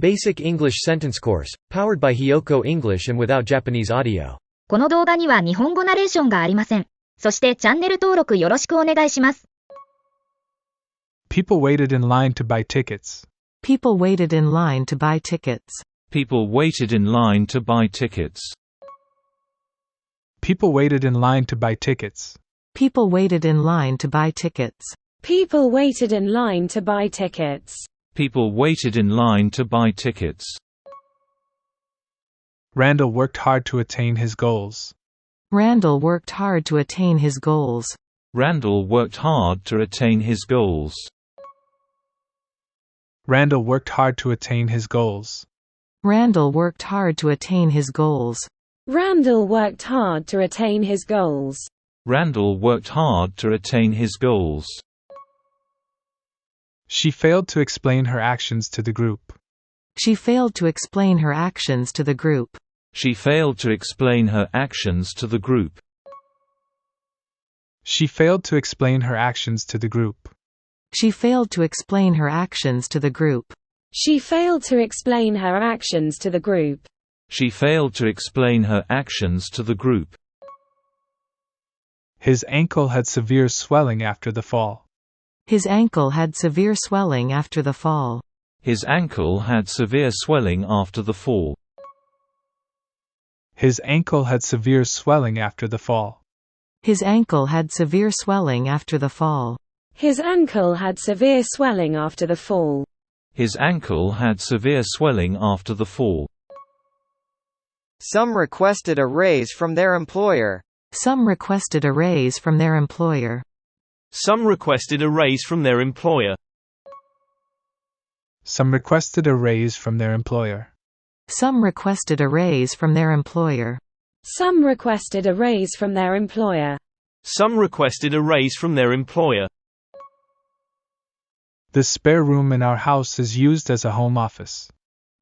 Basic English Sentence Course, powered by HIYOKO English and without Japanese audio. この動画には日本語ナレーションがありません。そしてチャンネル登録よろしくお願いします。People waited in line to buy tickets. People waited in line to buy tickets. People waited in line to buy tickets. People waited in line to buy tickets. People waited in line to buy tickets. People waited in line to buy tickets. People waited in line to buy tickets. Randall worked hard to attain his goals. Randall worked hard to attain his goals. Randall worked hard to attain his goals. Randall worked hard to attain his goals. Randall worked hard to attain his goals. Randall worked hard to attain his goals. Randall worked hard to attain his goals. She failed to explain her actions to the group. She failed to explain her actions to the group. She failed to explain her actions to the group. She failed to explain her actions to the group. She failed to explain her actions to the group. She failed to explain her actions to the group. She failed to explain her actions to the group. His ankle had severe swelling after the fall. His ankle had severe swelling after the fall. His ankle had severe swelling after the fall. His ankle had severe swelling after the fall. His ankle had severe swelling after the fall. His ankle had severe swelling after the fall. His ankle had severe swelling after the fall. Some requested a raise from their employer. Some requested a raise from their employer. Some requested a raise from their employer. Some requested a raise from their employer. Some requested a raise from their employer. Some requested a raise from their employer. Some requested a raise from their employer. The spare room in our house is used as a home office.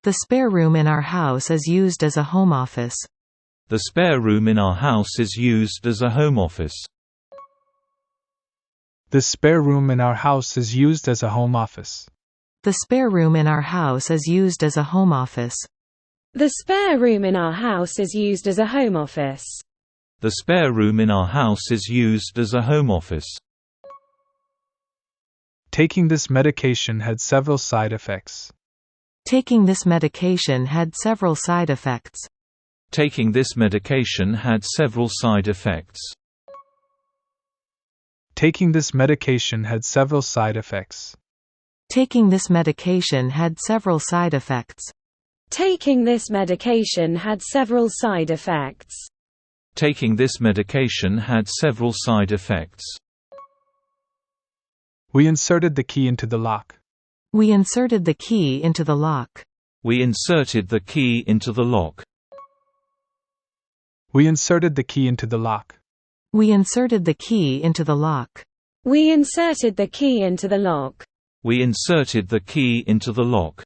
The spare room in our house is used as a home office. The spare room in our house is used as a home office. The spare room in our house is used as a home office. The spare room in our house is used as a home office. The spare room in our house is used as a home office. The spare room in our house is used as a home office. Taking this medication had several side effects. Taking this medication had several side effects. Taking this medication had several side effects. Taking this medication had several side effects. Taking this medication had several side effects. Taking this medication had several side effects. Taking this medication had several side effects. We inserted the key into the lock. We inserted the key into the lock. We inserted the key into the lock. We inserted the key into the lock. We inserted the key into the lock. We inserted the key into the lock. We inserted the key into the lock.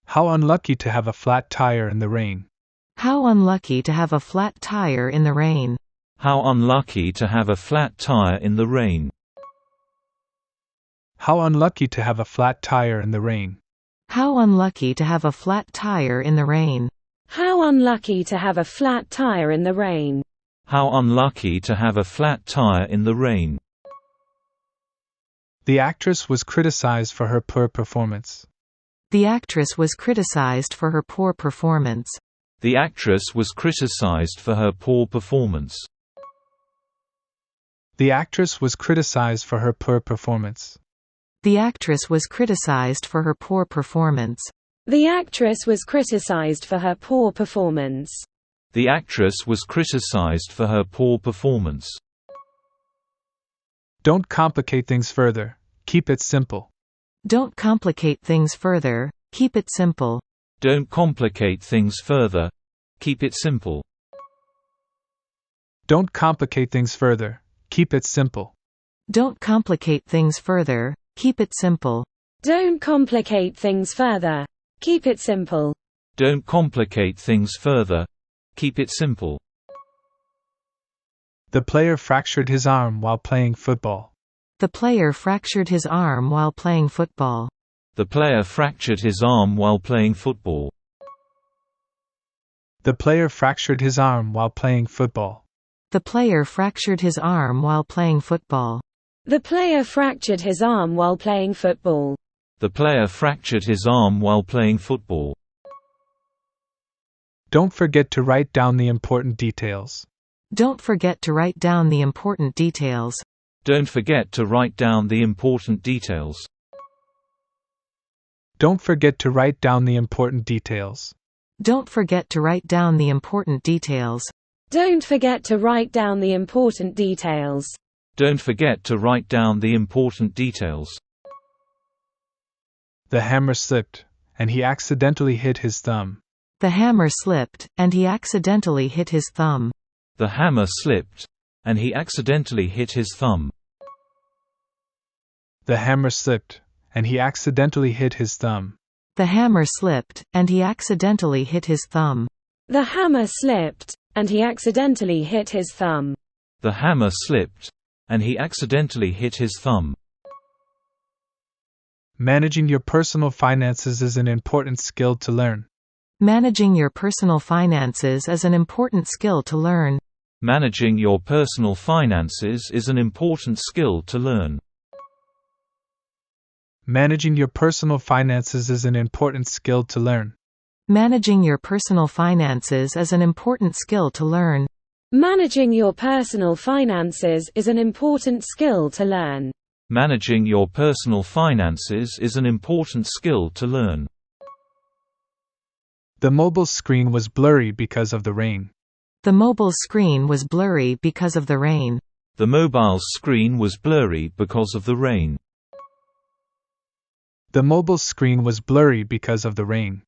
How unlucky to have a flat tire in the rain. How unlucky to have a flat tire in the rain. How unlucky to have a flat tire in the rain. How unlucky to have a flat tire in the rain. How unlucky to have a flat tire in the rain. How unlucky to have a flat tire in the rain. How unlucky to have a flat tire in the rain. The actress was criticized for her poor performance. The actress was criticized for her poor performance. The actress was criticized for her poor performance. The actress was criticized for her poor performance. The actress was criticized for her poor performance. The actress was criticized for her poor performance. The actress was criticized for her poor performance. Don't complicate things further. Keep it simple. Don't complicate things further. Keep it simple. Don't complicate things further. Keep it simple. Don't complicate things further. Keep it simple. Don't complicate things further. Keep it simple. Don't complicate things further. Keep it simple. Don't complicate things further. Keep it simple. The player fractured his arm while playing football. The player fractured his arm while playing football. The player fractured his arm while playing football. The player fractured his arm while playing football. The player fractured his arm while playing football. The player fractured his arm while playing football. The player fractured his arm while playing football. Don't forget to write down the important details. Don't forget to write down the important details. Don't forget to write down the important details. Don't forget to write down the important details. Don't forget to write down the important details. Don't forget to write down the important details. Don't forget to write down the important details. The hammer slipped, and he accidentally hit his thumb. The hammer slipped, and he accidentally hit his thumb. The hammer slipped, and he accidentally hit his thumb. The hammer slipped, and he accidentally hit his thumb. The hammer slipped, and he accidentally hit his thumb. The hammer slipped, and he accidentally hit his thumb. The hammer slipped, and he accidentally hit his thumb. Managing your personal finances is an important skill to learn. Managing your personal finances is an important skill to learn. Managing your personal finances is an important skill to learn. Managing your personal finances is an important skill to learn. Managing your personal finances is an important skill to learn. Managing your personal finances is an important skill to learn. Managing your personal finances is an important skill to learn. The mobile screen was blurry because of the rain. The mobile screen was blurry because of the rain. The mobile screen was blurry because of the rain. The mobile screen was blurry because of the rain.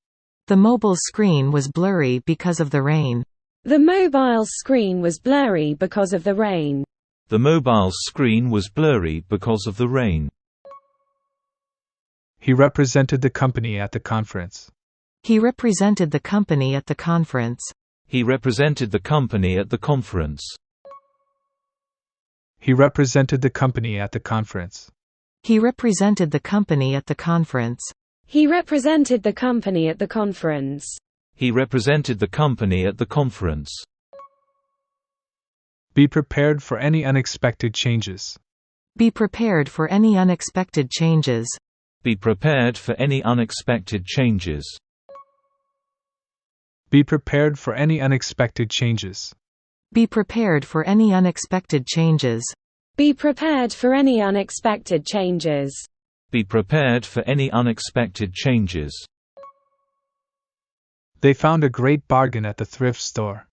The mobile screen was blurry because of the rain. The mobile screen was blurry because of the rain. The mobile screen was blurry because of the rain. He represented the company at the conference. He represented the company at the conference. He represented the company at the conference. He represented the company at the conference. He represented the company at the conference. He represented the company at the conference. He represented the company at the conference. Be prepared for any unexpected changes. Be prepared for any unexpected changes. Be prepared for any unexpected changes. Be prepared for any unexpected changes. Be prepared for any unexpected changes. Be prepared for any unexpected changes. Be prepared for any unexpected changes. They found a great bargain at the thrift store.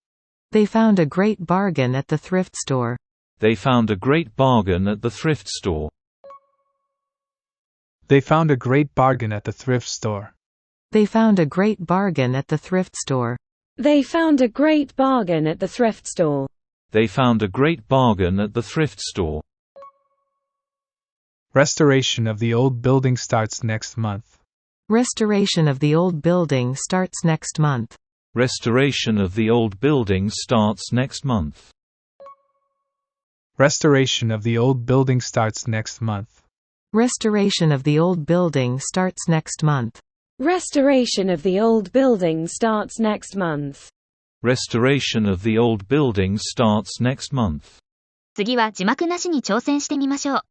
They found a great bargain at the thrift store. They found a great bargain at the thrift store. They found a great bargain at the thrift store. They found a great bargain at the thrift store. They found a great bargain at the thrift store. They found a great bargain at the thrift store. Restoration of the old building starts next month. Restoration of the old building starts next month. Restoration of the old building starts next month. Restoration of the old building starts next month. Restoration of the old building starts next month. Restoration of the old building starts next month. Restoration of the old building starts next month. 次は字幕なしに挑戦してみましょう。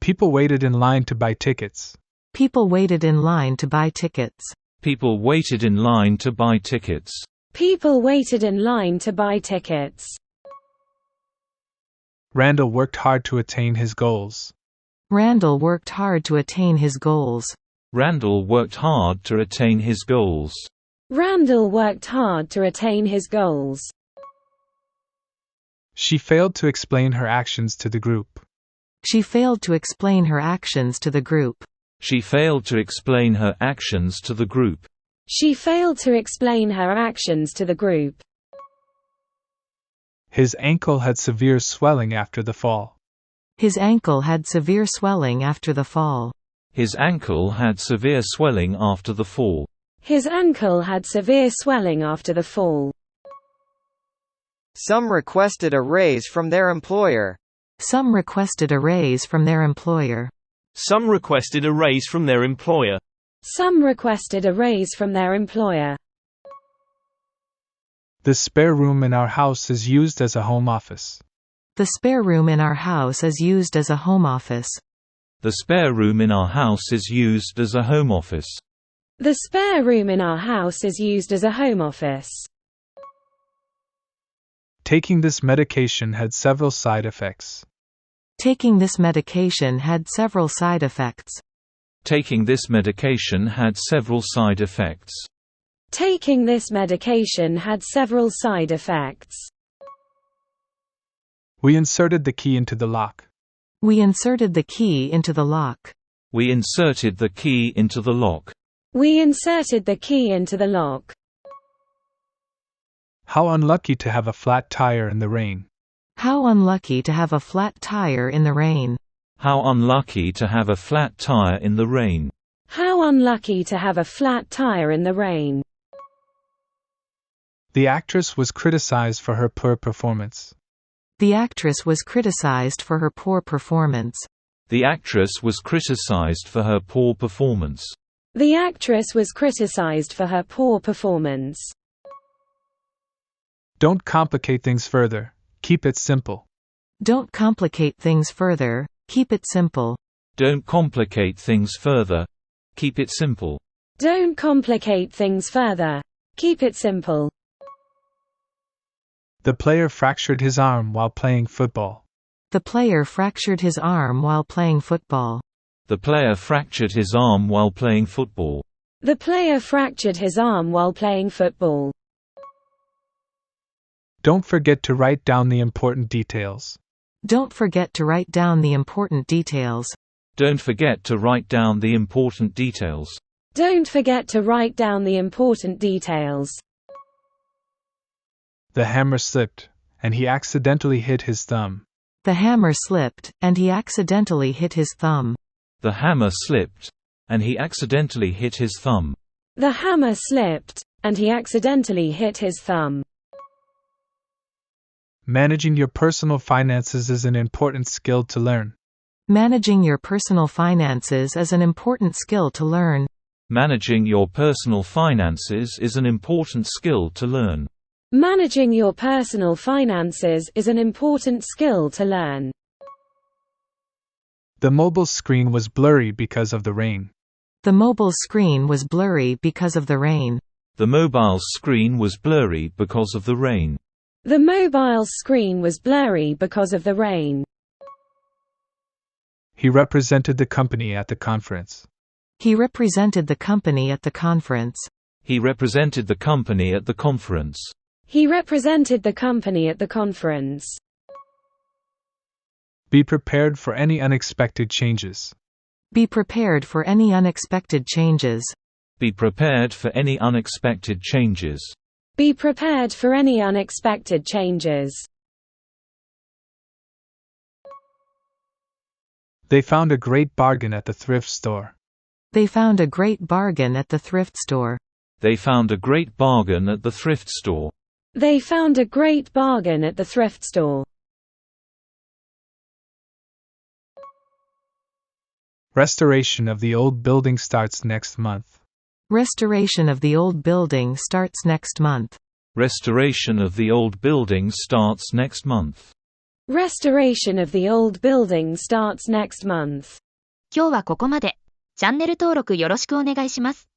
People waited in line to buy tickets. People waited in line to buy tickets. People waited in line to buy tickets. People waited in line to buy tickets. Randall worked hard to attain his goals. Randall worked hard to attain his goals. Randall worked hard to attain his goals. Randall worked hard to attain his goals. She failed to explain her actions to the group. She failed to explain her actions to the group. She failed to explain her actions to the group. She failed to explain her actions to the group. His ankle had severe swelling after the fall. His ankle had severe swelling after the fall. His ankle had severe swelling after the fall. His ankle had severe swelling after the fall. Some requested a raise from their employer. Some requested a raise from their employer. Some requested a raise from their employer. Some requested a raise from their employer. The spare room in our house is used as a home office. The spare room in our house is used as a home office. The spare room in our house is used as a home office. The spare room in our house is used as a home office. Taking this medication had several side effects. Taking this medication had several side effects. Taking this medication had several side effects. Taking this medication had several side effects. We inserted the key into the lock. We inserted the key into the lock. We inserted the key into the lock. We inserted the key into the lock. How unlucky to have a flat tire in the rain. How unlucky to have a flat tire in the rain. How unlucky to have a flat tire in the rain. How unlucky to have a flat tire in the rain. The actress was criticized for her poor performance. The actress was criticized for her poor performance. The actress was criticized for her poor performance. The actress was criticized for her poor performance. Don't complicate things further. Keep it simple. Don't complicate things further. Keep it simple. Don't complicate things further. Keep it simple. Don't complicate things further. Keep it simple. The player fractured his arm while playing football. The player fractured his arm while playing football. The player fractured his arm while playing football. The player fractured his arm while playing football. Don't forget to write down the important details. Don't forget to write down the important details. Don't forget to write down the important details. Don't forget to write down the important details. The hammer slipped, and he accidentally hit his thumb. The hammer slipped, and he accidentally hit his thumb. The hammer slipped, and he accidentally hit his thumb. The hammer slipped, and he accidentally hit his thumb. Managing your personal finances is an important skill to learn. Managing your personal finances is an important skill to learn. Managing your personal finances is an important skill to learn. Managing your personal finances is an important skill to learn. The mobile screen was blurry because of the rain. The mobile screen was blurry because of the rain. The mobile screen was blurry because of the rain. The mobile screen was blurry because of the rain. He represented the company at the conference. He represented the company at the conference. He represented the company at the conference. He represented the company at the conference. Be prepared for any unexpected changes. Be prepared for any unexpected changes. Be prepared for any unexpected changes. Be prepared for any unexpected changes. They found a great bargain at the thrift store. They found a great bargain at the thrift store. They found a great bargain at the thrift store. They found a great bargain at the thrift store. Restoration of the old building starts next month. Restoration of the old building starts next month. Restoration of the old building starts next month. Restoration of the old building starts next month. 今日はここまで。チャンネル登録よろしくお願いします。